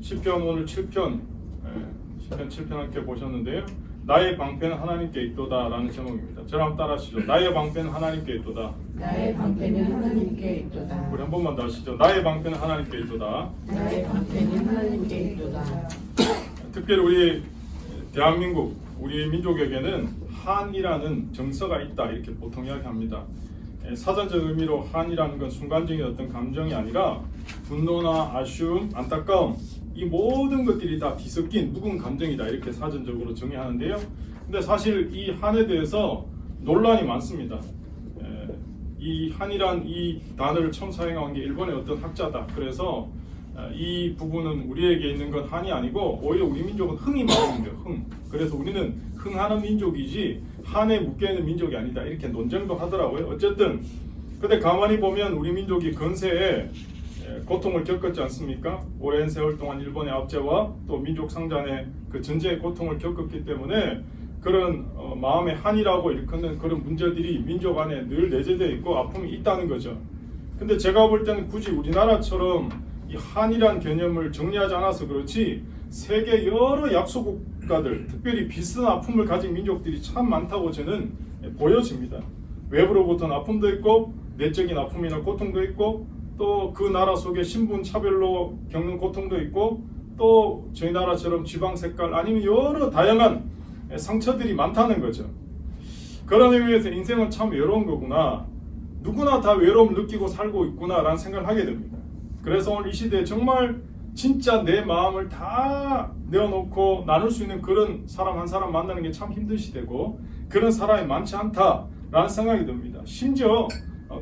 시편 오늘 7편, 시편 7편 함께 보셨는데요. 나의 방패는 하나님께 있도다 라는 제목입니다. 저랑 한번 따라 하시죠. 나의 방패는 하나님께 있도다. 나의 방패는 하나님께 있도다. 우리 한 번만 더 하시죠. 나의 방패는 하나님께 있도다. 나의 방패는 하나님께 있도다. 특별히 우리 대한민국, 우리 민족에게는 한이라는 정서가 있다 이렇게 보통 이야기합니다. 사전적 의미로 한이라는 건 순간적인 어떤 감정이 아니라 분노나 아쉬움, 안타까움 이 모든 것들이 다 뒤섞인 묵은 감정이다 이렇게 사전적으로 정의하는데요. 근데 사실 이 한에 대해서 논란이 많습니다. 이 한이란 이 단어를 처음 사용한 게 일본의 어떤 학자다. 그래서 이 부분은 우리에게 있는 건 한이 아니고 오히려 우리 민족은 흥이 많은 거예요. 흥. 그래서 우리는 흥하는 민족이지 한에 묶여있는 민족이 아니다 이렇게 논쟁도 하더라고요. 어쨌든 근데 가만히 보면 우리 민족이 근세에 고통을 겪었지 않습니까? 오랜 세월 동안 일본의 압제와 또 민족 상잔의 그 전쟁의 고통을 겪었기 때문에 그런 마음의 한이라고 일컫는 그런 문제들이 민족 안에 늘 내재되어 있고 아픔이 있다는 거죠. 근데 제가 볼 때는 굳이 우리나라처럼 이 한이란 개념을 정리하지 않아서 그렇지 세계 여러 약소 국가들, 특별히 비슷한 아픔을 가진 민족들이 참 많다고 저는 보여집니다. 외부로부터는 아픔도 있고 내적인 아픔이나 고통도 있고 또 그 나라 속에 신분 차별로 겪는 고통도 있고 또 저희 나라처럼 지방 색깔 아니면 여러 다양한 상처들이 많다는 거죠. 그런 의미에서 인생은 참 외로운 거구나. 누구나 다 외로움을 느끼고 살고 있구나 라는 생각을 하게 됩니다. 그래서 오늘 이 시대에 정말 진짜 내 마음을 다 내어놓고 나눌 수 있는 그런 사람 한 사람 만나는 게 참 힘든 시대고 그런 사람이 많지 않다라는 생각이 듭니다. 심지어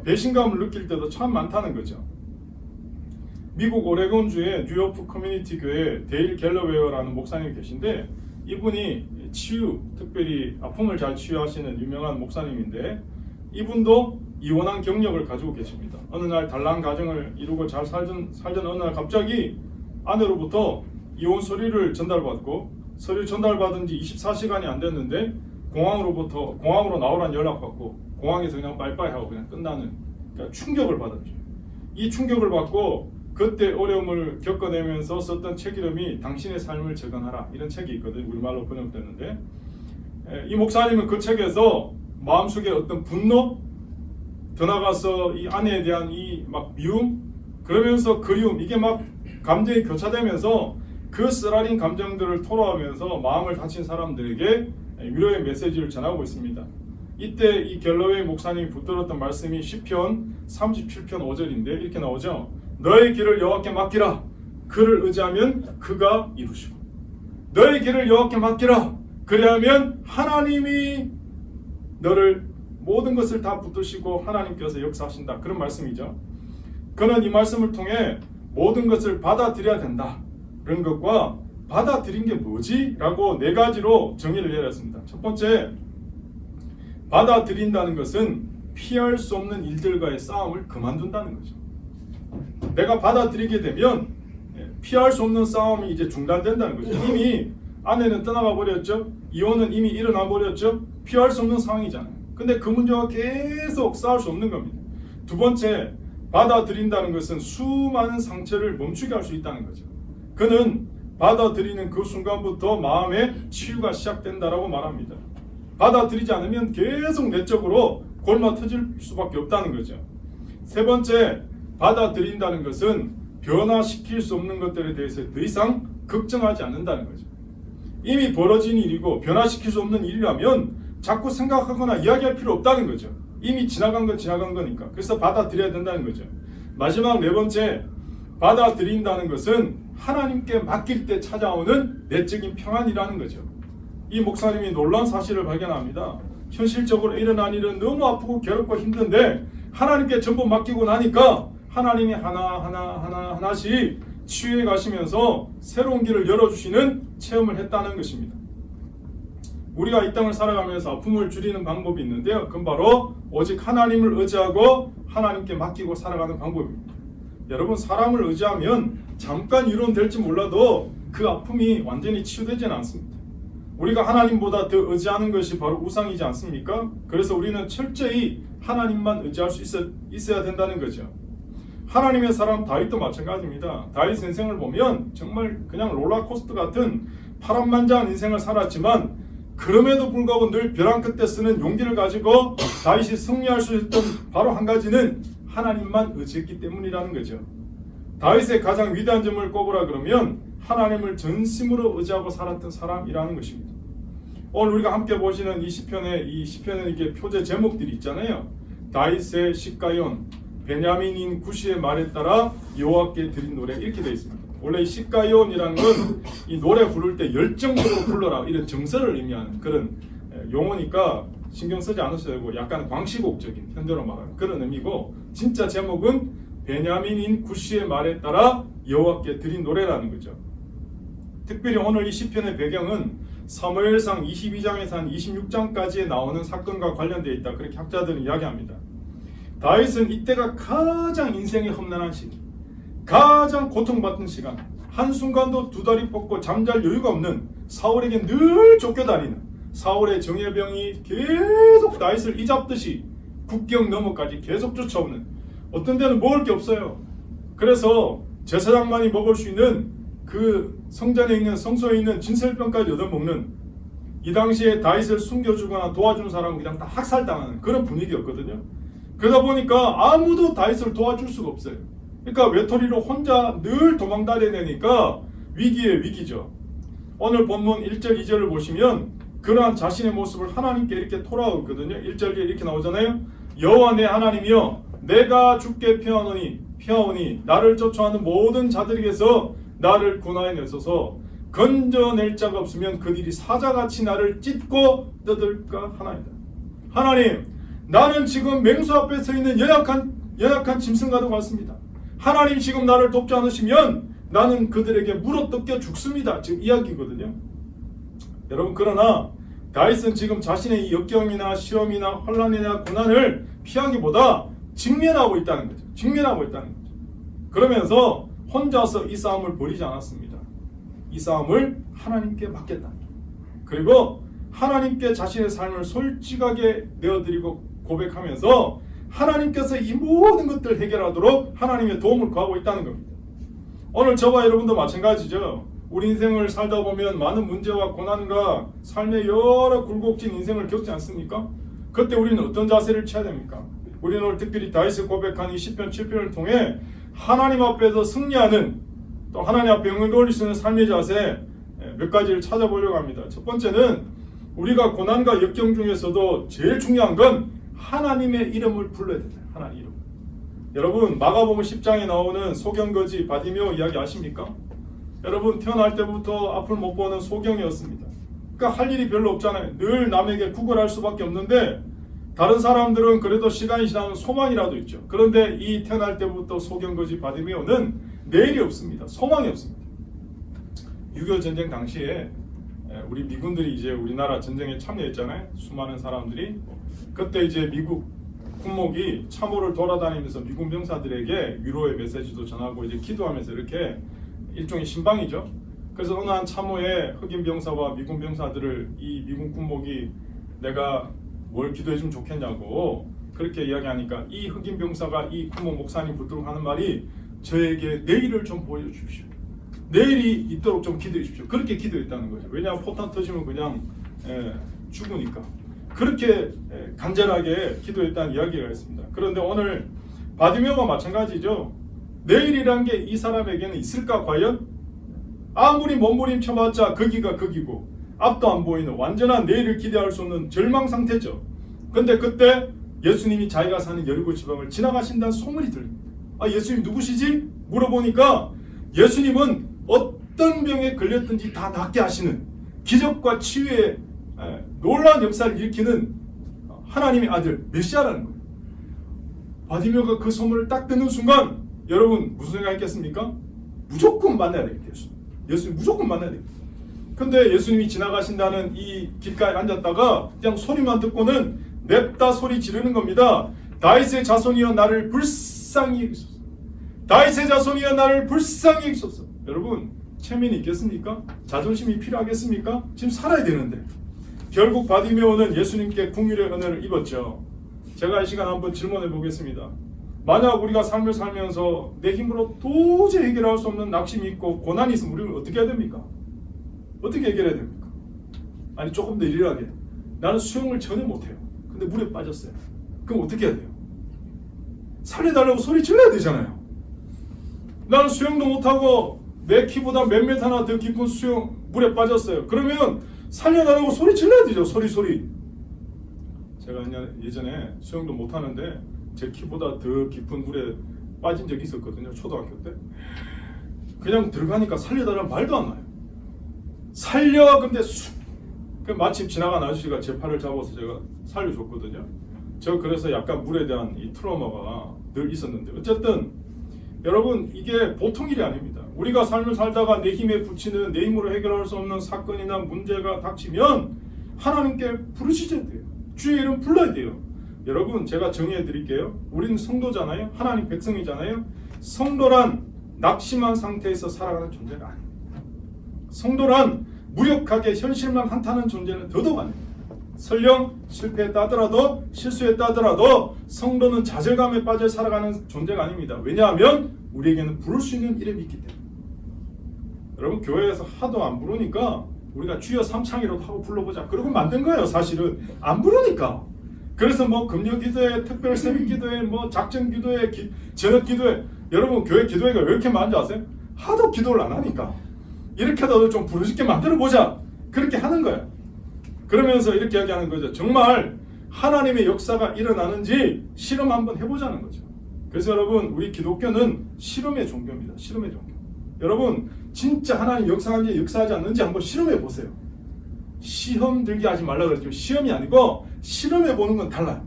배신감을 느낄 때도 참 많다는 거죠. 미국 오레곤주의 뉴요프 커뮤니티 교회 데일 갤러웨어라는 목사님이 계신데 이분이 치유, 특별히 아픔을 잘 치유하시는 유명한 목사님인데 이분도 이혼한 경력을 가지고 계십니다. 어느 날 단란 가정을 이루고 잘 살던 어느 날 갑자기 아내로부터 이혼 서류를 전달받고 서류 전달받은 지 24시간이 안 됐는데 공항으로 나오라는 연락받고 공항에서 그냥 빠이빠이 하고 그냥 끝나는 그러니까 충격을 받았죠. 이 충격을 받고 그때 어려움을 겪어내면서 썼던 책 이름이 당신의 삶을 재건하라 이런 책이 있거든요. 우리말로 번역됐는데 이 목사님은 그 책에서 마음속에 어떤 분노 더 나가서 이 아내에 대한 이 막 미움 그러면서 그리움 이게 막 감정이 교차되면서 그 쓰라린 감정들을 토로하면서 마음을 다친 사람들에게 위로의 메시지를 전하고 있습니다. 이때 이 갤러웨이 목사님이 붙들었던 말씀이 시편 37편 5절인데 이렇게 나오죠. 너의 길을 여호와께 맡기라. 그를 의지하면 그가 이루시고 너의 길을 여호와께 맡기라. 그래야면 하나님이 너를 모든 것을 다 붙드시고 하나님께서 역사하신다. 그런 말씀이죠. 그는 이 말씀을 통해 모든 것을 받아들여야 된다. 그런 것과 받아들인 게 뭐지? 라고 네 가지로 정의를 내렸습니다. 첫 번째, 받아들인다는 것은 피할 수 없는 일들과의 싸움을 그만둔다는 거죠. 내가 받아들이게 되면 피할 수 없는 싸움이 이제 중단된다는 거죠. 이미 아내는 떠나가 버렸죠. 이혼은 이미 일어나 버렸죠. 피할 수 없는 상황이잖아요. 근데 그 문제와 계속 싸울 수 없는 겁니다. 두 번째, 받아들인다는 것은 수많은 상처를 멈추게 할 수 있다는 거죠. 그는 받아들이는 그 순간부터 마음의 치유가 시작된다라고 말합니다. 받아들이지 않으면 계속 내적으로 골마 터질 수밖에 없다는 거죠. 세 번째, 받아들인다는 것은 변화시킬 수 없는 것들에 대해서 더 이상 걱정하지 않는다는 거죠. 이미 벌어진 일이고 변화시킬 수 없는 일이라면 자꾸 생각하거나 이야기할 필요 없다는 거죠. 이미 지나간 건 지나간 거니까. 그래서 받아들여야 된다는 거죠. 마지막 네 번째, 받아들인다는 것은 하나님께 맡길 때 찾아오는 내적인 평안이라는 거죠. 이 목사님이 놀라운 사실을 발견합니다. 현실적으로 일어난 일은 너무 아프고 괴롭고 힘든데 하나님께 전부 맡기고 나니까 하나님이 하나씩 치유해 가시면서 새로운 길을 열어주시는 체험을 했다는 것입니다. 우리가 이 땅을 살아가면서 아픔을 줄이는 방법이 있는데요. 그건 바로 오직 하나님을 의지하고 하나님께 맡기고 살아가는 방법입니다. 여러분, 사람을 의지하면 잠깐 위로될지 몰라도 그 아픔이 완전히 치유되지는 않습니다. 우리가 하나님보다 더 의지하는 것이 바로 우상이지 않습니까? 그래서 우리는 철저히 하나님만 의지할 수 있어야 된다는 거죠. 하나님의 사람 다윗도 마찬가지입니다. 다윗 인생을 보면 정말 그냥 롤러코스터 같은 파란만장한 인생을 살았지만 그럼에도 불구하고 늘 벼랑 끝에 쓰는 용기를 가지고 다윗이 승리할 수 있었던 바로 한 가지는 하나님만 의지했기 때문이라는 거죠. 다윗의 가장 위대한 점을 꼽으라 그러면 하나님을 전심으로 의지하고 살았던 사람이라는 것입니다. 오늘 우리가 함께 보시는 이 시편에 이게 표제 제목들이 있잖아요. 다윗의 시가yon, 베냐민인 구시의 말에 따라 여호와께 드린 노래 이렇게 되어 있습니다. 원래 이 시가요이라는 건 이 노래 부를 때 열정적으로 불러라 이런 정서를 의미하는 그런 용어니까 신경 쓰지 않으셔도 되고 약간 광시곡적인 현대로 말하는 그런 의미고 진짜 제목은 베냐민인 구시의 말에 따라 여호와께 드린 노래라는 거죠. 특별히 오늘 이 시편의 배경은 사무엘상 22장에서 한 26장까지에 나오는 사건과 관련되어 있다. 그렇게 학자들은 이야기합니다. 다윗은 이때가 가장 인생의 험난한 시기, 가장 고통받는 시간, 한순간도 두 다리 뻗고 잠잘 여유가 없는 사울에게 늘 쫓겨다니는 사울의 정예병이 계속 다윗을 이잡듯이 국경 너머까지 계속 쫓아오는 어떤 데는 먹을 게 없어요. 그래서 제사장만이 먹을 수 있는 그 성전에 있는 성소에 있는 진설병까지 얻어먹는 이 당시에 다윗을 숨겨주거나 도와주는 사람은 그냥 다 학살당하는 그런 분위기였거든요. 그러다 보니까 아무도 다윗을 도와줄 수가 없어요. 그러니까 외톨이로 혼자 늘 도망다니니까 위기에 위기죠. 오늘 본문 1절 2절을 보시면 그러한 자신의 모습을 하나님께 이렇게 토라오거든요. 1절에 이렇게 나오잖아요. 여호와 내 하나님이여 내가 주께 피하오니 나를 쫓아오는 모든 자들에게서 나를 구하여 내소서. 건져낼 자가 없으면 그들이 사자같이 나를 찢고 뜯을까 하나이다. 하나님, 나는 지금 맹수 앞에 서 있는 연약한 짐승과도 같습니다. 하나님 지금 나를 돕지 않으시면 나는 그들에게 물어뜯겨 죽습니다. 지금 이야기거든요. 여러분, 그러나 다윗은 지금 자신의 이 역경이나 시험이나 환난이나 고난을 피하기보다 직면하고 있다는 거죠. 그러면서 혼자서 이 싸움을 벌이지 않았습니다. 이 싸움을 하나님께 맡겼다. 그리고 하나님께 자신의 삶을 솔직하게 내어드리고 고백하면서 하나님께서 이 모든 것들을 해결하도록 하나님의 도움을 구하고 있다는 겁니다. 오늘 저와 여러분도 마찬가지죠. 우리 인생을 살다 보면 많은 문제와 고난과 삶의 여러 굴곡진 인생을 겪지 않습니까? 그때 우리는 어떤 자세를 취해야 됩니까? 우리는 오늘 특별히 다윗이 고백한 이 시편 7편을 통해 하나님 앞에서 승리하는 또 하나님 앞에 영광을 돌릴 수 있는 삶의 자세 몇 가지를 찾아보려고 합니다. 첫 번째는 우리가 고난과 역경 중에서도 제일 중요한 건 하나님의 이름을 불러야 된다. 하나님 이름. 여러분, 마가복음 10장에 나오는 소경거지 바디메오 이야기 아십니까? 여러분, 태어날 때부터 앞을 못 보는 소경이었습니다. 그러니까 할 일이 별로 없잖아요. 늘 남에게 구걸할 수밖에 없는데 다른 사람들은 그래도 시간이 지나면 소망이라도 있죠. 그런데 이 태어날 때부터 소경거지 바디메오는 내일이 없습니다. 소망이 없습니다. 6.25 전쟁 당시에 우리 미군들이 이제 우리나라 전쟁에 참여했잖아요. 수많은 사람들이. 그때 이제 미국 군목이 참호를 돌아다니면서 미군 병사들에게 위로의 메시지도 전하고 이제 기도하면서 이렇게 일종의 신방이죠. 그래서 어느 한 참호에 흑인 병사와 미군 병사들을 이 미군 군목이 내가 뭘 기도해주면 좋겠냐고 그렇게 이야기하니까 이 흑인 병사가 이 군목 목사님 붙들고 하는 말이 저에게 내일을 좀 보여주십시오. 내일이 있도록 좀 기도해 주십시오. 그렇게 기도했다는 거죠. 왜냐하면 포탄 터지면 그냥 죽으니까. 그렇게 간절하게 기도했다는 이야기가 있습니다. 그런데 오늘 바디메오가 마찬가지죠. 내일이란 게 이 사람에게는 있을까 과연? 아무리 몸부림쳐봤자 거기가 거기고 앞도 안 보이는 완전한 내일을 기대할 수 없는 절망 상태죠. 근데 그때 예수님이 자기가 사는 여리고 지방을 지나가신다는 소문이 들립니다. 아, 예수님 누구시지? 물어보니까 예수님은 어떤 병에 걸렸든지 다 낫게 하시는 기적과 치유의 놀라운 역사를 일으키는 하나님의 아들 메시아라는 거예요. 바디메오가 그 소문을 딱 듣는 순간 여러분 무슨 생각했겠습니까? 무조건 만나야 되겠다. 예수님 무조건 만나야 되겠다. 근데 예수님이 지나가신다는 이 길가에 앉았다가 그냥 소리만 듣고는 냅다 소리 지르는 겁니다. 다윗의 자손이여 나를 불쌍히 여기소서. 다윗의 자손이여 나를 불쌍히 여기소서. 여러분 체면이 있겠습니까? 자존심이 필요하겠습니까? 지금 살아야 되는데. 결국 바디메오는 예수님께 긍휼의 은혜를 입었죠. 제가 이 시간 한번 질문해 보겠습니다. 만약 우리가 삶을 살면서 내 힘으로 도저히 해결할 수 없는 낙심이 있고 고난이 있으면 우리는 어떻게 해야 됩니까? 어떻게 해결해야 됩니까? 아니 조금 더 일일하게 나는 수영을 전혀 못해요. 근데 물에 빠졌어요. 그럼 어떻게 해야 돼요? 살려달라고 소리 질러야 되잖아요. 나는 수영도 못하고 내 키보다 몇 미터나 더 깊은 수영 물에 빠졌어요. 그러면 살려달라고 소리 질러야 되죠. 소리. 제가 예전에 수영도 못하는데 제 키보다 더 깊은 물에 빠진 적이 있었거든요. 초등학교 때. 그냥 들어가니까 살려달라는 말도 안 나요. 살려. 근데 마침 지나간 아저씨가 제 팔을 잡아서 제가 살려줬거든요. 저 그래서 약간 물에 대한 이 트라우마가 늘 있었는데 어쨌든 여러분 이게 보통 일이 아닙니다. 우리가 삶을 살다가 내 힘에 부치는 내 힘으로 해결할 수 없는 사건이나 문제가 닥치면 하나님께 부르시셔야 돼요. 주의 이름 불러야 돼요. 여러분 제가 정의해 드릴게요. 우리는 성도잖아요. 하나님 백성이잖아요. 성도란 낙심한 상태에서 살아가는 존재가 아닙니다. 성도란 무력하게 현실만 한타는 존재는 더더욱 아닙니다. 설령 실패했다 하더라도 실수했다 하더라도 성도는 좌절감에 빠져 살아가는 존재가 아닙니다. 왜냐하면 우리에게는 부를 수 있는 이름이 있기 때문에. 여러분 교회에서 하도 안 부르니까 우리가 주여 삼창이라도 하고 불러보자 그러고 만든 거예요. 사실은 안 부르니까. 그래서 뭐 금요 기도회, 특별 새벽 기도회, 뭐 작정 기도회, 저녁 기도회. 여러분 교회 기도회가 왜 이렇게 많은지 아세요? 하도 기도를 안 하니까 이렇게라도 좀 부르짖게 만들어 보자 그렇게 하는 거예요. 그러면서 이렇게 이야기하는 거죠. 정말 하나님의 역사가 일어나는지 실험 한번 해보자는 거죠. 그래서 여러분 우리 기독교는 실험의 종교입니다. 실험의 종교. 여러분 진짜 하나님 역사하는지 역사하지 않는지 한번 실험해 보세요. 시험 들게 하지 말라 그랬지만 시험이 아니고 실험해 보는 건 달라요.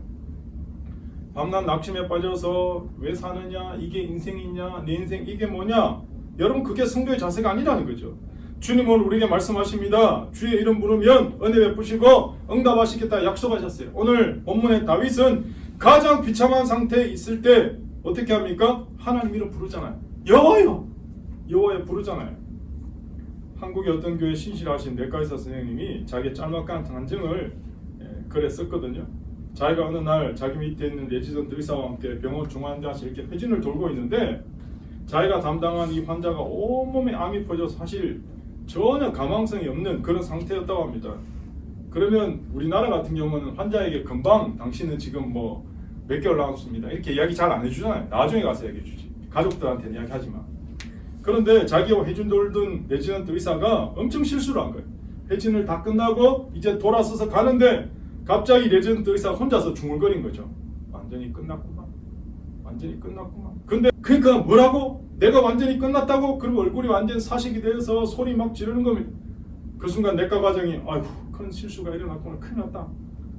밤낮 낙심에 빠져서 왜 사느냐, 이게 인생이냐, 내 인생 이게 뭐냐, 여러분 그게 성도의 자세가 아니라는 거죠. 주님은 우리에게 말씀하십니다. 주의 이름 부르면 은혜 베푸시고 응답하시겠다 약속하셨어요. 오늘 본문의 다윗은 가장 비참한 상태에 있을 때 어떻게 합니까? 하나님 이름 부르잖아요. 여호와여 부르잖아요. 한국의 어떤 교회 신실하신 내과의사 선생님이 자기 짤막한 간증을 글에 썼거든요. 자기가 어느 날 자기 밑에 있는 레지던트 의사와 함께 병원 중환자실 이렇게 회진을 돌고 있는데 자기가 담당한 이 환자가 온몸에 암이 퍼져서 사실 전혀 가망성이 없는 그런 상태였다고 합니다. 그러면 우리나라 같은 경우는 환자에게 금방 당신은 지금 뭐 몇 개월 남았습니다 이렇게 이야기 잘 안 해주잖아요. 나중에 가서 얘기해 주지. 가족들한테는 이야기하지 마. 그런데 자기와 회진 돌던 레지던트 의사가 엄청 실수를 한 거예요. 회진을 다 끝나고 이제 돌아서서 가는데 갑자기 레지던트 의사가 혼자서 중얼거린 거죠. 완전히 끝났구만. 근데 그러니까 뭐라고? 내가 완전히 끝났다고? 그리고 얼굴이 완전 사식이 돼서 소리 막 지르는 겁니다. 그 순간 내과 과장이 아이고 큰 실수가 일어났구나 큰일 났다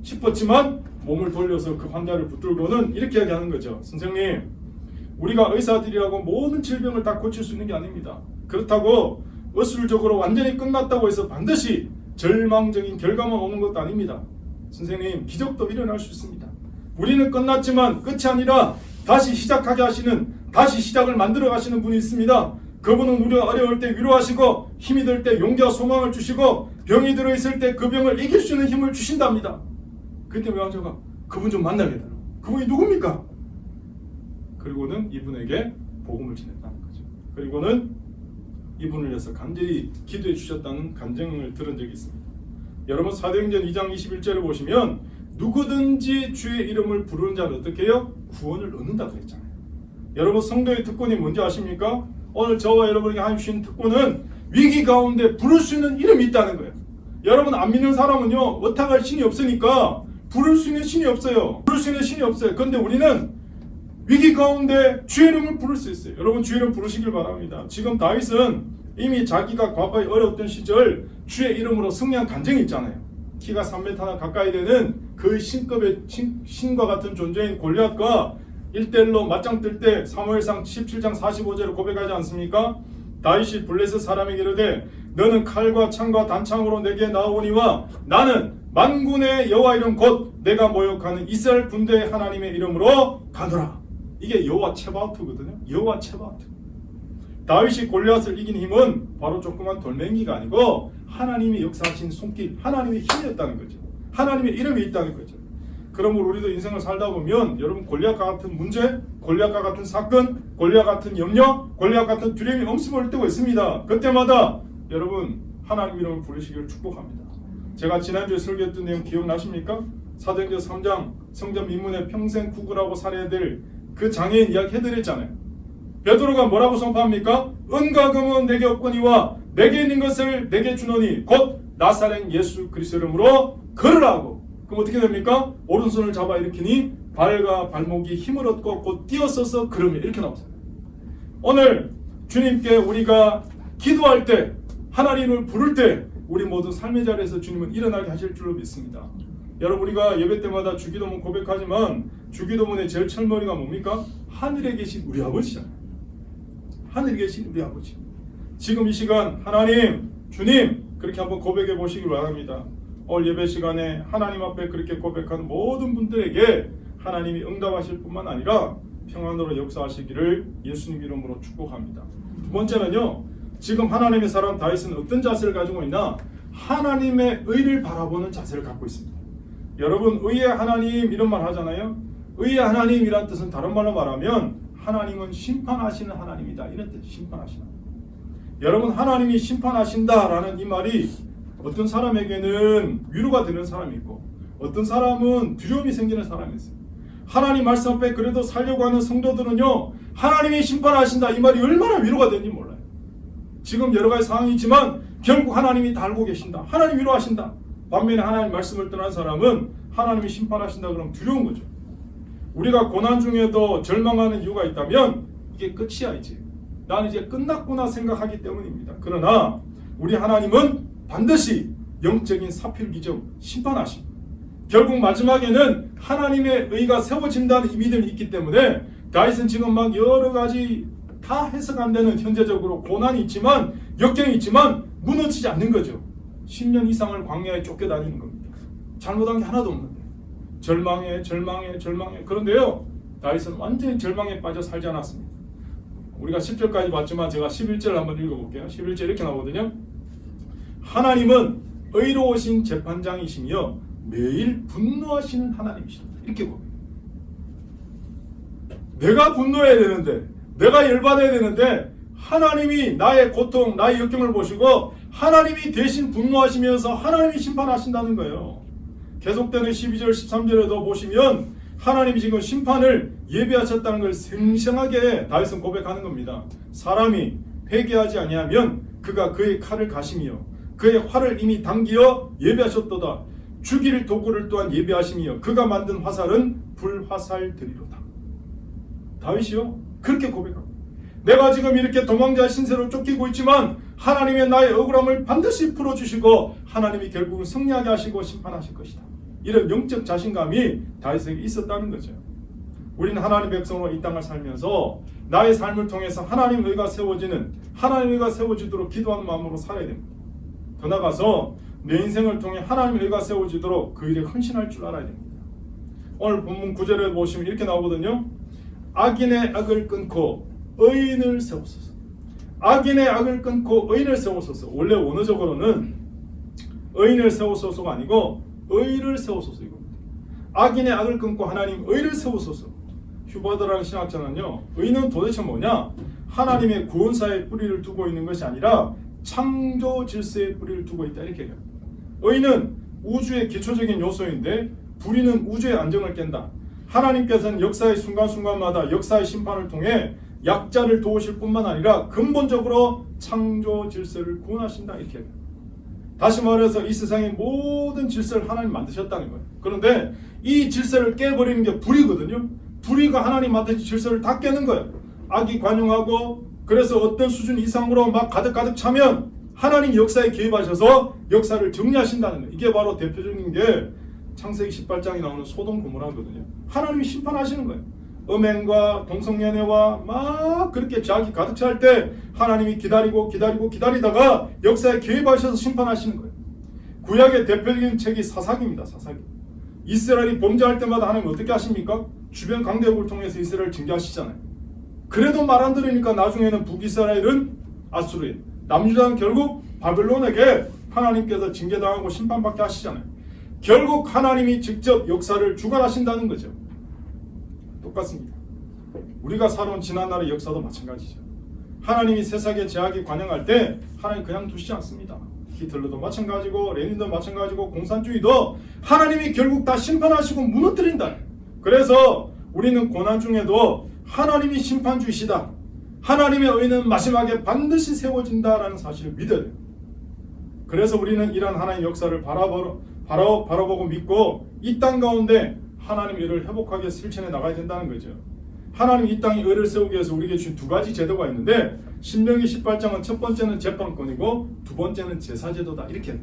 싶었지만 몸을 돌려서 그 환자를 붙들고는 이렇게 이야기하는 거죠. 선생님 우리가 의사들이라고 모든 질병을 다 고칠 수 있는 게 아닙니다. 그렇다고 의술적으로 완전히 끝났다고 해서 반드시 절망적인 결과만 오는 것도 아닙니다. 선생님 기적도 일어날 수 있습니다. 우리는 끝났지만 끝이 아니라 다시 시작하게 하시는 다시 시작을 만들어 가시는 분이 있습니다. 그분은 우리가 어려울 때 위로하시고 힘이 들 때 용기와 소망을 주시고 병이 들어있을 때 그 병을 이길 수 있는 힘을 주신답니다. 그때 외환자가 그분 좀 만나게 달라고. 그분이 누굽니까? 그리고는 이분에게 복음을 전했다는 거죠. 그리고는 이분을 위해서 간절히 기도해 주셨다는 간증을 들은 적이 있습니다. 여러분 사도행전 2장 21절을 보시면 누구든지 주의 이름을 부르는 자는 어떻게 해요? 구원을 얻는다 그랬잖아요. 여러분 성도의 특권이 뭔지 아십니까? 오늘 저와 여러분에게 하나님 주신 특권은 위기 가운데 부를 수 있는 이름이 있다는 거예요. 여러분 안 믿는 사람은요 어떡할 신이 없으니까 부를 수 있는 신이 없어요. 그런데 우리는 위기 가운데 주의 이름을 부를 수 있어요. 여러분 주의 이름 부르시길 바랍니다. 지금 다윗은 이미 자기가 과거에 어려웠던 시절 주의 이름으로 승리한 간증이 있잖아요. 키가 3m나 가까이 되는 그 신급의 신과 같은 존재인 골리앗과 1대1로 맞짱 뜰 때 사무엘상 17장 45절을 고백하지 않습니까? 다윗이 블레셋 사람에게 이르되 너는 칼과 창과 단창으로 내게 나오거니와 나는 만군의 여호와 이름 곧 내가 모욕하는 이스라엘 군대의 하나님의 이름으로 가노라. 이게 여호와 체바오트거든요. 여호와 체바오트. 다윗이 골리앗을 이긴 힘은 바로 조그만 돌멩이가 아니고 하나님이 역사하신 손길, 하나님의 힘이었다는 거죠. 하나님의 이름이 있다는 거죠. 그러므로 우리도 인생을 살다 보면 여러분 골리앗과 같은 문제, 골리앗과 같은 사건, 골리앗과 같은 염려, 골리앗과 같은 두려움이 엄습할 때가 있습니다. 그때마다 여러분 하나님 이름을 부르시기를 축복합니다. 제가 지난주에 설교했던 내용 기억나십니까? 사도행전 3장 성전 민문에 평생 구걸하고 살아야 될 그 장애인 이야기 해드렸잖아요. 베드로가 뭐라고 선포합니까? 은과 금은 내게 없거니와 내게 있는 것을 내게 주노니 곧 나사렛 예수 그리스도 이름으로 걸으라고. 그럼 어떻게 됩니까? 오른손을 잡아 일으키니 발과 발목이 힘을 얻고 곧 뛰어서서 걸으며 이렇게 나옵니다. 오늘 주님께 우리가 기도할 때 하나님을 부를 때 우리 모두 삶의 자리에서 주님은 일어나게 하실 줄로 믿습니다. 여러분 우리가 예배 때마다 주기도문 고백하지만 주기도문의 제일 철머리가 뭡니까? 하늘에 계신 우리 아버지잖아요. 하늘에 계신 우리 아버지. 지금 이 시간 하나님, 주님 그렇게 한번 고백해 보시길 바랍니다. 오늘 예배 시간에 하나님 앞에 그렇게 고백하는 모든 분들에게 하나님이 응답하실 뿐만 아니라 평안으로 역사하시기를 예수님 이름으로 축복합니다. 두 번째는요. 지금 하나님의 사람 다윗은 어떤 자세를 가지고 있나? 하나님의 의를 바라보는 자세를 갖고 있습니다. 여러분 의의 하나님 이런 말 하잖아요. 의의 하나님이란 뜻은 다른 말로 말하면 하나님은 심판하시는 하나님이다 이런 뜻. 심판하시는 하나님. 여러분 하나님이 심판하신다라는 이 말이 어떤 사람에게는 위로가 되는 사람이 있고 어떤 사람은 두려움이 생기는 사람이 있어요. 하나님 말씀 앞에 그래도 살려고 하는 성도들은요 하나님이 심판하신다 이 말이 얼마나 위로가 되는지 몰라요. 지금 여러 가지 상황이 있지만 결국 하나님이 다 알고 계신다. 하나님 위로하신다. 반면에 하나님 말씀을 떠난 사람은 하나님이 심판하신다 그러면 두려운 거죠. 우리가 고난 중에도 절망하는 이유가 있다면 이게 끝이야 이제. 나는 이제 끝났구나 생각하기 때문입니다. 그러나 우리 하나님은 반드시 영적인 사필기적 심판하십니다. 결국 마지막에는 하나님의 의가 세워진다는 이 믿음이 있기 때문에 다윗은 지금 막 여러 가지 다 해석 안 되는 현재적으로 고난이 있지만 역경이 있지만 무너지지 않는 거죠. 10년 이상을 광야에 쫓겨다니는 겁니다. 잘못한 게 하나도 없는데 절망해. 그런데요 다윗은 완전히 절망에 빠져 살지 않았습니다. 우리가 10절까지 봤지만 제가 11절을 한번 읽어볼게요. 11절 이렇게 나오거든요. 하나님은 의로우신 재판장이시며 매일 분노하시는 하나님이십니다. 이렇게 봅니다. 내가 분노해야 되는데 내가 열받아야 되는데 하나님이 나의 고통, 나의 역경을 보시고 하나님이 대신 분노하시면서 하나님이 심판하신다는 거예요. 계속되는 12절, 13절에도 보시면 하나님이 지금 심판을 예비하셨다는 걸 생생하게 다윗은 고백하는 겁니다. 사람이 회개하지 아니하면 그가 그의 칼을 가시며 그의 활을 이미 당기어 예비하셨도다. 죽일 도구를 또한 예비하시며 그가 만든 화살은 불화살들이로다. 다윗이요 그렇게 고백합니다. 내가 지금 이렇게 도망자 신세로 쫓기고 있지만 하나님의 나의 억울함을 반드시 풀어주시고 하나님이 결국은 승리하게 하시고 심판하실 것이다. 이런 영적 자신감이 다윗에게 있었다는 거죠. 우리는 하나님 백성으로 이 땅을 살면서 나의 삶을 통해서 하나님 의가 세워지는 하나님 의가 세워지도록 기도하는 마음으로 살아야 됩니다. 더 나아가서 내 인생을 통해 하나님 의가 세워지도록 그 일에 헌신할 줄 알아야 됩니다. 오늘 본문 9절에 보시면 이렇게 나오거든요. 악인의 악을 끊고 의인을 세우소서. 악인의 악을 끊고 의인을 세우소서. 원래 원어적으로는 의인을 세우소서가 아니고 의를 세우소서 이겁니다. 악인의 악을 끊고 하나님 의를 세우소서. 휴버드라는 신학자는요. 의는 도대체 뭐냐? 하나님의 구원사에 뿌리를 두고 있는 것이 아니라 창조 질서에 뿌리를 두고 있다 이렇게 해요. 의는 우주의 기초적인 요소인데 불의는 우주의 안정을 깬다. 하나님께서는 역사의 순간순간마다 역사의 심판을 통해 약자를 도우실 뿐만 아니라 근본적으로 창조 질서를 구원하신다 이렇게 해요. 다시 말해서 이 세상의 모든 질서를 하나님 만드셨다는 거예요. 그런데 이 질서를 깨버리는 게 불의거든요. 불의가 하나님 만드신 질서를 다 깨는 거예요. 악이 관용하고 그래서 어떤 수준 이상으로 막 가득 차면 하나님 역사에 개입하셔서 역사를 정리하신다는 거예요. 이게 바로 대표적인 게 창세기 18장에 나오는 소돔 고모라거든요. 하나님이 심판하시는 거예요. 음행과 동성연애와 막 그렇게 자기 가득 찰 때 하나님이 기다리다가 역사에 개입하셔서 심판하시는 거예요. 구약의 대표적인 책이 사사기입니다. 사사기. 이스라엘이 범죄할 때마다 하나님 어떻게 하십니까? 주변 강대국을 통해서 이스라엘을 징계하시잖아요. 그래도 말 안 들으니까 나중에는 북이스라엘은 아수르에, 남유다는 결국 바벨론에게 하나님께서 징계당하고 심판받게 하시잖아요. 결국 하나님이 직접 역사를 주관하신다는 거죠. 똑같습니다. 우리가 살아온 지난날의 역사도 마찬가지죠. 하나님이 세상에 제약이 관영할 때 하나님 그냥 두시지 않습니다. 히틀러도 마찬가지고 레닌도 마찬가지고 공산주의도 하나님이 결국 다 심판하시고 무너뜨린다. 그래서 우리는 고난 중에도 하나님이 심판주이시다. 하나님의 의는 마지막에 반드시 세워진다라는 사실을 믿어야 돼요. 그래서 우리는 이러한 하나님의 역사를 바라보고 믿고 이 땅 가운데 하나님의 의를 회복하게 실천해 나가야 된다는 거죠. 하나님 이 땅에 의를 세우기 위해서 우리에게 주신 두 가지 제도가 있는데 신명기 18장은 첫 번째는 재판권이고 두 번째는 제사제도다. 이렇게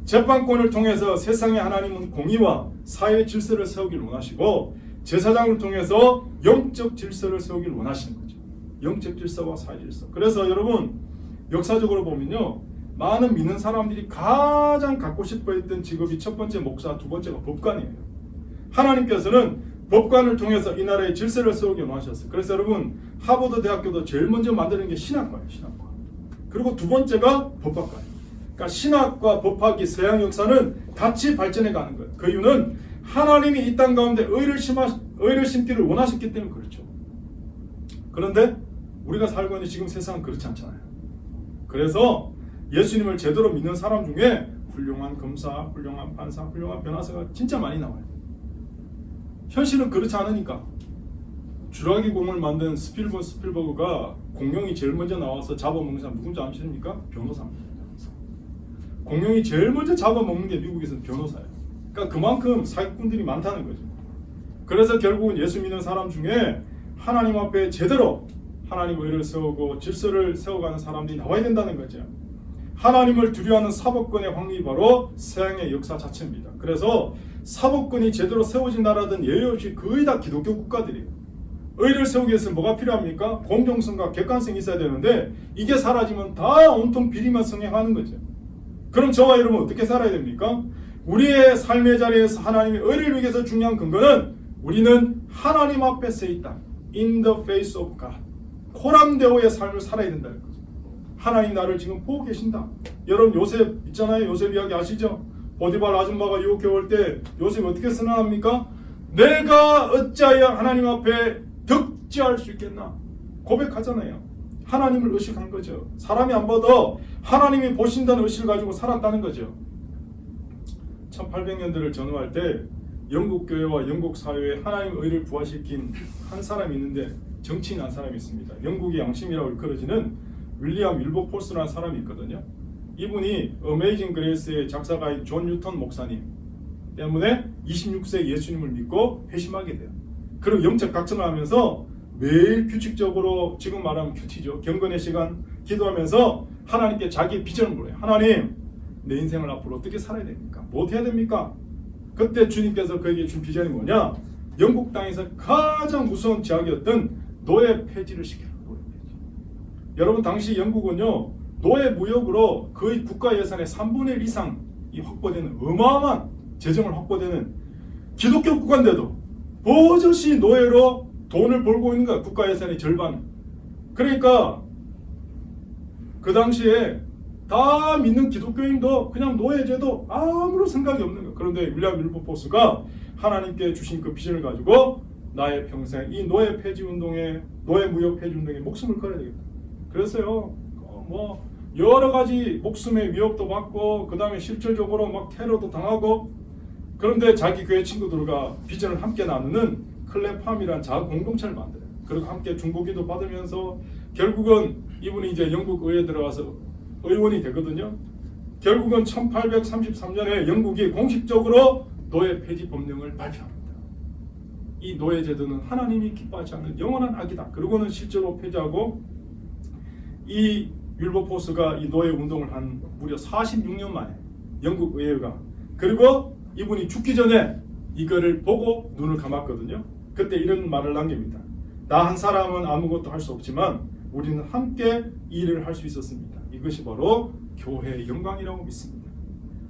재판권을 통해서 세상에 하나님은 공의와 사회 질서를 세우길 원하시고 제사장을 통해서 영적 질서를 세우길 원하시는 거죠. 영적 질서와 사회 질서. 그래서 여러분 역사적으로 보면요, 많은 믿는 사람들이 가장 갖고 싶어 했던 직업이 첫 번째 목사, 두 번째가 법관이에요. 하나님께서는 법관을 통해서 이 나라의 질서를 세우기 원하셨어요. 그래서 여러분 하버드 대학교도 제일 먼저 만드는 게 신학과예요. 신학과. 그리고 두 번째가 법학과예요. 그러니까 신학과 법학이 서양 역사는 같이 발전해 가는 거예요. 그 이유는 하나님이 이 땅 가운데 의를 심기를 원하셨기 때문에 그렇죠. 그런데 우리가 살고 있는 지금 세상은 그렇지 않잖아요. 그래서 예수님을 제대로 믿는 사람 중에 훌륭한 검사, 훌륭한 판사, 훌륭한 변호사가 진짜 많이 나와요. 현실은 그렇지 않으니까. 주라기 공을 만든 스필버그가 공룡이 제일 먼저 나와서 잡아먹는 사람 누군지 아십니까? 변호사입니다. 공룡이 제일 먼저 잡아먹는 게 미국에서는 변호사예요. 그러니까 그만큼 사기꾼들이 많다는 거죠. 그래서 결국은 예수 믿는 사람 중에 하나님 앞에 제대로 하나님의 의를 세우고 질서를 세워가는 사람들이 나와야 된다는 거죠. 하나님을 두려워하는 사법권의 확립이 바로 서양의 역사 자체입니다. 그래서 사법권이 제대로 세워진 나라든 예외 없이 거의 다 기독교 국가들이에요. 의를 세우기 위해서 뭐가 필요합니까? 공정성과 객관성이 있어야 되는데 이게 사라지면 다 온통 비리만 성행하는 거죠. 그럼 저와 여러분 어떻게 살아야 됩니까? 우리의 삶의 자리에서 하나님의 의를 위해서 중요한 근거는 우리는 하나님 앞에 서 있다. In the face of God. 코람데오의 삶을 살아야 된다는 거죠. 하나님 나를 지금 보고 계신다. 여러분 요셉 있잖아요. 요셉 이야기 아시죠? 보디발 아줌마가 유혹해 올 때 요셉이 어떻게 선언합니까? 내가 어찌하여 하나님 앞에 덕지할 수 있겠나? 고백하잖아요. 하나님을 의식한 거죠. 사람이 안 봐도 하나님이 보신다는 의식을 가지고 살았다는 거죠. 1800년대를 전후할 때 영국 교회와 영국 사회에 하나님의 의를 부활시킨 한 사람이 있는데 정치인 한 사람이 있습니다. 영국의 양심이라고 일컬어지는 윌리엄 윌버포스라는 사람이 있거든요. 이분이 어메이징 그레이스의 작사가인 존 뉴턴 목사님 때문에 26세 예수님을 믿고 회심하게 돼요. 그리고 영적 각성을 하면서 매일 규칙적으로 지금 말하면 큐티죠. 경건의 시간 기도하면서 하나님께 자기의 비전을 물어요. 하나님, 내 인생을 앞으로 어떻게 살아야 됩니까? 뭐 해야 됩니까? 그때 주님께서 그에게 준 비전이 뭐냐? 영국 땅에서 가장 무서운 제약이었던 노예 폐지를 시켜요. 노예 폐지. 여러분 당시 영국은요, 노예 무역으로 거의 국가 예산의 3분의 1 이상이 확보되는 어마어마한 재정을 확보되는 기독교 국가인데도 버젓이 노예로 돈을 벌고 있는 거야. 국가 예산의 절반. 그러니까 그 당시에 다 믿는 기독교인도 그냥 노예제도 아무런 생각이 없는 거야. 그런데 윌리엄 윌버포스가 하나님께 주신 그 비전을 가지고 나의 평생 이 노예 폐지 운동에, 노예 무역 폐지 운동에 목숨을 걸어야 되겠다. 그랬어요. 뭐 여러 가지 목숨의 위협도 받고 그 다음에 실질적으로 막 테러도 당하고. 그런데 자기 교회 친구들과 비전을 함께 나누는 클랩팜이라는 작은 공동체를 만들어요. 그리고 함께 중보기도 받으면서 결국은 이분이 이제 영국 의회에 들어가서 의원이 되거든요. 결국은 1833년에 영국이 공식적으로 노예 폐지 법령을 발표합니다. 이 노예 제도는 하나님이 기뻐하지 않는 영원한 악이다. 그리고는 실제로 폐지하고, 이 윌버포스가 이 노예 운동을 한 무려 46년 만에 영국 의회가, 그리고 이분이 죽기 전에 이거를 보고 눈을 감았거든요. 그때 이런 말을 남깁니다. 나 한 사람은 아무것도 할 수 없지만 우리는 함께 일을 할 수 있었습니다. 이것이 바로 교회의 영광이라고 믿습니다.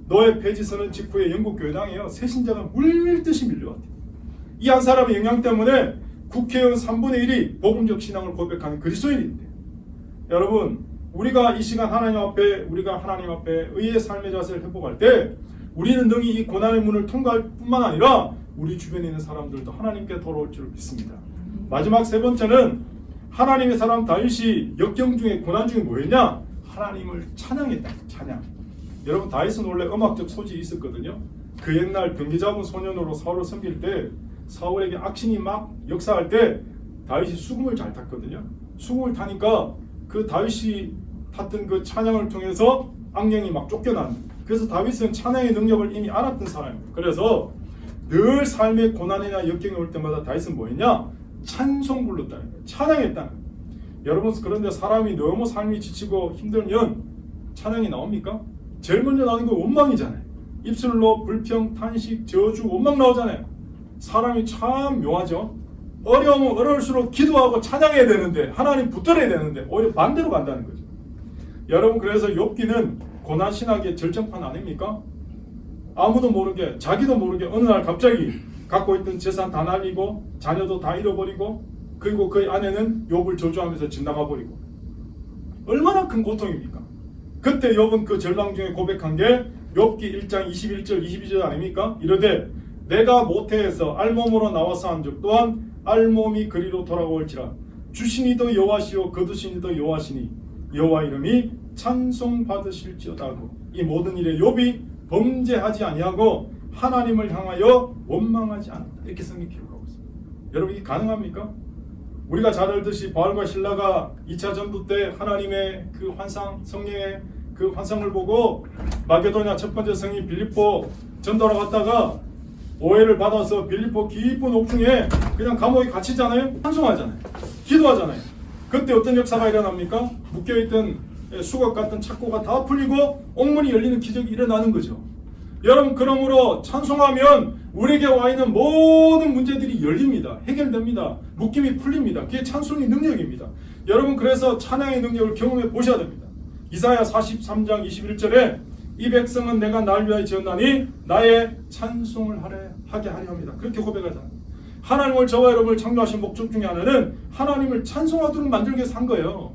노예 폐지선언 직후에 영국 교회당에요, 새신자가 물밀듯이 밀려왔대요. 이 한 사람의 영향 때문에 국회의원 3분의 1이 복음적 신앙을 고백하는 그리스도인인데, 여러분 우리가 이 시간 우리가 하나님 앞에 의의 삶의 자세를 회복할 때 우리는 능히 이 고난의 문을 통과할 뿐만 아니라 우리 주변에 있는 사람들도 하나님께 돌아올 줄 믿습니다. 마지막 세 번째는 하나님의 사람 다윗이 역경 중에 고난 중에 뭐였냐? 하나님을 찬양했다. 찬양. 여러분 다윗은 원래 음악적 소질이 있었거든요. 그 옛날 병기 잡은 소년으로 사울을 섬길 때 사울에게 악신이 막 역사할 때 다윗이 수금을 잘 탔거든요. 수금을 타니까 그 다윗이 탔던 그 찬양을 통해서 악령이 막 쫓겨나는. 그래서 다윗은 찬양의 능력을 이미 알았던 사람입니다. 그래서 늘 삶의 고난이나 역경이 올 때마다 다윗은 뭐했냐? 찬송 불렀다는 거예요. 찬양했다는 거예요. 여러분 그런데 사람이 너무 삶이 지치고 힘들면 찬양이 나옵니까? 제일 먼저 나오는 건 원망이잖아요. 입술로 불평, 탄식, 저주, 원망 나오잖아요. 사람이 참 묘하죠. 어려우면 어려울수록 기도하고 찬양해야 되는데 하나님 붙들어야 되는데 오히려 반대로 간다는 거죠. 여러분 그래서 욥기는 고난 신학의 절정판 아닙니까? 아무도 모르게 자기도 모르게 어느 날 갑자기 갖고 있던 재산 다 날리고 자녀도 다 잃어버리고 그리고 그 아내는 욥을 저주하면서 집 나가버리고 얼마나 큰 고통입니까? 그때 욥은 그 절망 중에 고백한 게 욥기 1장 21절 22절 아닙니까? 이르되 내가 모태에서 알몸으로 나와서 한즉 또한 알몸이 그리로 돌아올지라 주시니도 여호와시요 거두시니도 여호와시니 여호와 이름이 찬송받으실지어다 하고 이 모든 일에 욥이 범죄하지 아니하고 하나님을 향하여 원망하지 않았다. 이렇게 성경이 기록하고 있습니다. 여러분 이게 가능합니까? 우리가 잘 알듯이 바울과 실라가 2차 전도 때 하나님의 그 환상, 성령의 그 환상을 보고 마게도냐 첫 번째 성인 빌립보 전도하러 갔다가 오해를 받아서 빌립보 깊은 옥중에 그냥 감옥에 갇히잖아요. 찬송하잖아요. 기도하잖아요. 그때 어떤 역사가 일어납니까? 묶여있던 수갑 같은 착고가 다 풀리고 옥문이 열리는 기적이 일어나는 거죠. 여러분 그러므로 찬송하면 우리에게 와 있는 모든 문제들이 열립니다. 해결됩니다. 묶임이 풀립니다. 그게 찬송의 능력입니다. 여러분 그래서 찬양의 능력을 경험해 보셔야 됩니다. 이사야 43장 21절에 이 백성은 내가 날 위하여 지었나니 나의 찬송을 하게 하려 합니다. 그렇게 고백하잖아요. 하나님을 저와 여러분을 창조하신 목적 중에 하나는 하나님을 찬송하도록 만들기 위해서 한 거예요.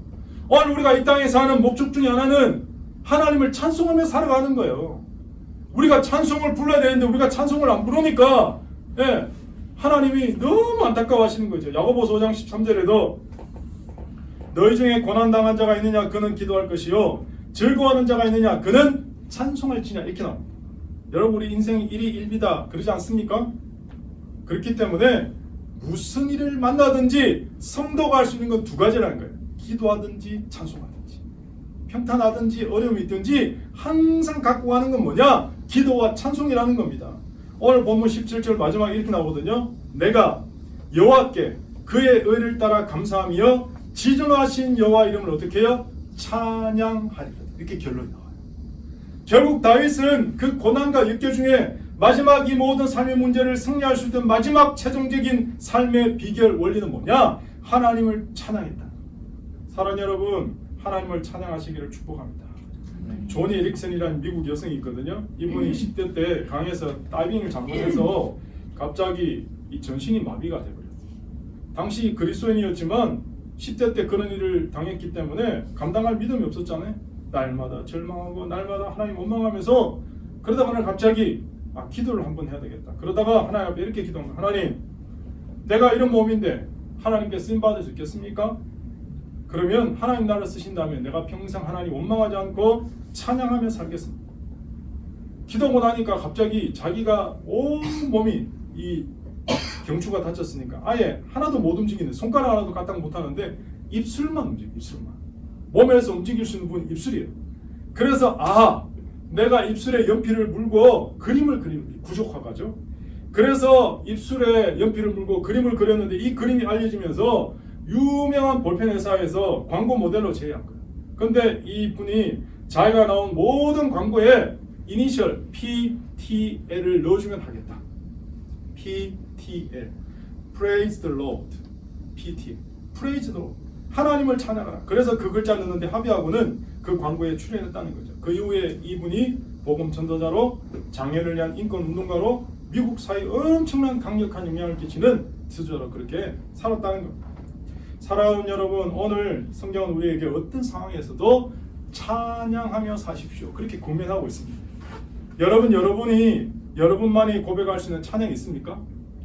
오늘 우리가 이 땅에 사는 목적 중에 하나는 하나님을 찬송하며 살아가는 거예요. 우리가 찬송을 불러야 되는데 우리가 찬송을 안 부르니까 하나님이 너무 안타까워하시는 거죠. 야고보서 5장 13절에도 너희 중에 고난당한 자가 있느냐 그는 기도할 것이요 즐거워하는 자가 있느냐 그는 찬송할지냐 이렇게 나옵니다. 여러분 우리 인생이 일이 일비다 그러지 않습니까? 그렇기 때문에 무슨 일을 만나든지 성도가 할 수 있는 건 두 가지라는 거예요. 기도하든지 찬송하든지 평탄하든지 어려움이 있든지 항상 갖고 가는 건 뭐냐? 기도와 찬송이라는 겁니다. 오늘 본문 17절 마지막에 이렇게 나오거든요. 내가 여호와께 그의 의를 따라 감사하며 지존하신 여호와 이름을 어떻게 해요? 찬양하리라. 이렇게 결론이 나와요. 결국 다윗은 그 고난과 역경 중에 마지막 이 모든 삶의 문제를 승리할 수 있던 마지막 최종적인 삶의 비결 원리는 뭐냐? 하나님을 찬양했다. 사랑하는 여러분, 하나님을 찬양하시기를 축복합니다. 조니 에릭슨이라는 미국 여성이 있거든요. 이분이 10대 때 강에서 다이빙을 잘못해서 갑자기 이 전신이 마비가 되어버렸어요. 당시 그리스도인이었지만 10대 때 그런 일을 당했기 때문에 감당할 믿음이 없었잖아요. 날마다 절망하고 날마다 하나님 원망하면서 그러다가 갑자기 기도를 한번 해야 되겠다. 그러다가 하나님 앞에 이렇게 기도합니다. 하나님, 내가 이런 몸인데 하나님께 쓰임받을 수 있겠습니까? 그러면 하나님 나를 쓰신다면 내가 평생 하나님 원망하지 않고 찬양하며 살겠습니다. 기도하고 나니까 갑자기 자기가 온 몸이 이 경추가 다쳤으니까 아예 하나도 못 움직이는, 손가락 하나도 까딱 못하는데 입술만 움직여. 입술만. 몸에서 움직일 수 있는 부분이 입술이에요. 그래서 내가 입술에 연필을 물고 그림을 그리는 구족화가죠. 그래서 입술에 연필을 물고 그림을 그렸는데 이 그림이 알려지면서 유명한 볼펜 회사에서 광고 모델로 제의한 거예요. 근데 이분이 자기가 나온 모든 광고에 이니셜 PTL을 넣어주면 하겠다. PTL, Praise the Lord. PTL, Praise the Lord. 하나님을 찬양하라. 그래서 그 글자 넣는데 합의하고는 그 광고에 출연했다는 거죠. 그 이후에 이분이 복음 전도자로, 장애를 위한 인권 운동가로 미국 사회에 엄청난 강력한 영향을 끼치는 지도자로 그렇게 살았다는 겁니다. 사랑하는 여러분, 오늘 성경은 우리에게 어떤 상황에서도 찬양하며 사십시오. 그렇게 권면하고 있습니다. 여러분만이 고백할 수 있는 찬양이 있습니까?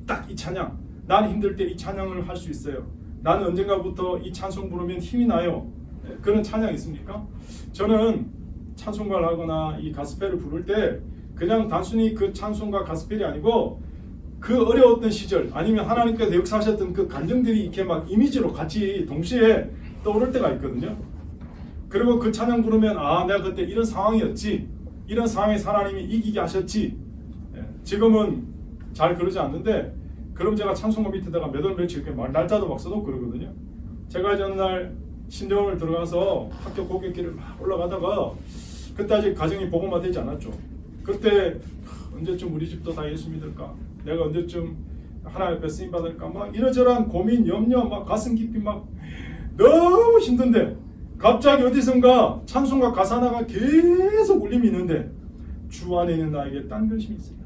딱 이 찬양. 난 힘들 때 이 찬양을 할 수 있어요. 나는 언젠가부터 이 찬송 부르면 힘이 나요. 그런 찬양 있습니까? 저는 찬송가를 하거나 이 가스펠을 부를 때 그냥 단순히 그 찬송가 가스펠이 아니고 그 어려웠던 시절 아니면 하나님께서 역사하셨던 그 감정들이 이렇게 막 이미지로 같이 동시에 떠오를 때가 있거든요. 그리고 그 찬양 부르면 아, 내가 그때 이런 상황이었지. 이런 상황에서 하나님이 이기게 하셨지. 지금은 잘 그러지 않는데 그럼 제가 찬송가 밑에다가 몇 월 며칠 이렇게 날짜도 막 써놓고 그러거든요. 제가 이제 어느 날 신대원을 들어가서 학교 고객길을 막 올라가다가 그때 아직 가정이 복음화 되지 않았죠. 그때 언제쯤 우리 집도 다 예수 믿을까? 내가 언제쯤 하나님 앞에 쓰임 받을까? 막 이러저러한 고민, 염려, 막 가슴 깊이 막 너무 힘든데 갑자기 어디선가 찬송가 가사 하나가 계속 울림이 있는데 주 안에 있는 나에게 딴 근심이 있으랴.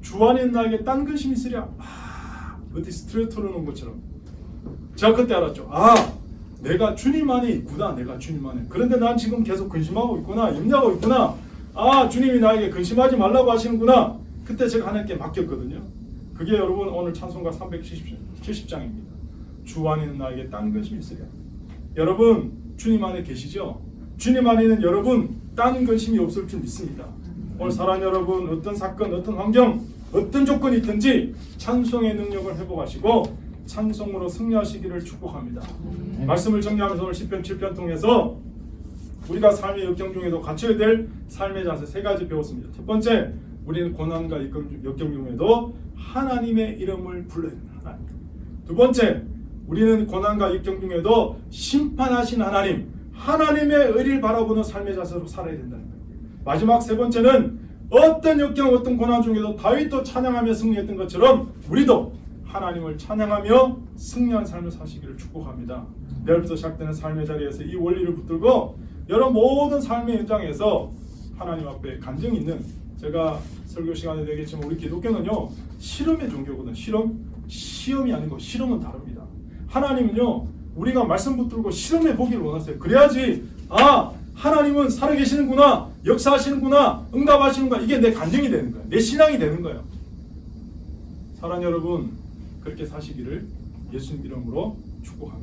주 안에 있는 나에게 딴 근심이 있으랴. 어디 스트레이트 틀어놓은 것처럼 제가 그때 알았죠. 아, 내가 주님 안에 있구나. 내가 주님 안에. 그런데 난 지금 계속 근심하고 있구나. 염려하고 있구나. 아, 주님이 나에게 근심하지 말라고 하시는구나. 그때 제가 하나님께 맡겼거든요. 그게 여러분 오늘 찬송가 370장입니다. 주 안에 있는 나에게 딴 근심이 있으랴. 여러분 주님 안에 계시죠? 주님 안에 있는 여러분 딴 근심이 없을 줄 믿습니다. 오늘 사랑하는 여러분 어떤 사건, 어떤 환경, 어떤 조건이 있든지 찬송의 능력을 회복하시고 찬송으로 승리하시기를 축복합니다. 말씀을 정리하면서 오늘 시편 7편 통해서 우리가 삶의 역경 중에도 갖춰야 될 삶의 자세 세 가지 배웠습니다. 첫 번째, 우리는 고난과 역경 중에도 하나님의 이름을 불러야 된다. 두 번째, 우리는 고난과 역경 중에도 심판하신 하나님의 의리를 바라보는 삶의 자세로 살아야 된다는 거예요. 마지막 세 번째는 어떤 역경, 어떤 고난 중에도 다윗도 찬양하며 승리했던 것처럼 우리도 하나님을 찬양하며 승리한 삶을 사시기를 축복합니다. 내일부터 시작되는 삶의 자리에서 이 원리를 붙들고 여러 모든 삶의 현장에서 하나님 앞에 간증 있는, 제가 설교 시간에 되겠지만 우리 기독교는요 실험의 종교거든. 시험이 아니고 실험은 다릅니다. 하나님은요 우리가 말씀 붙들고 실험해 보기를 원하세요. 그래야지 아, 하나님은 살아계시는구나, 역사하시는구나, 응답하시는구나, 이게 내 간증이 되는 거야. 내 신앙이 되는 거예요. 사랑하는 여러분, 그렇게 사시기를 예수님 이름으로 축복합니다.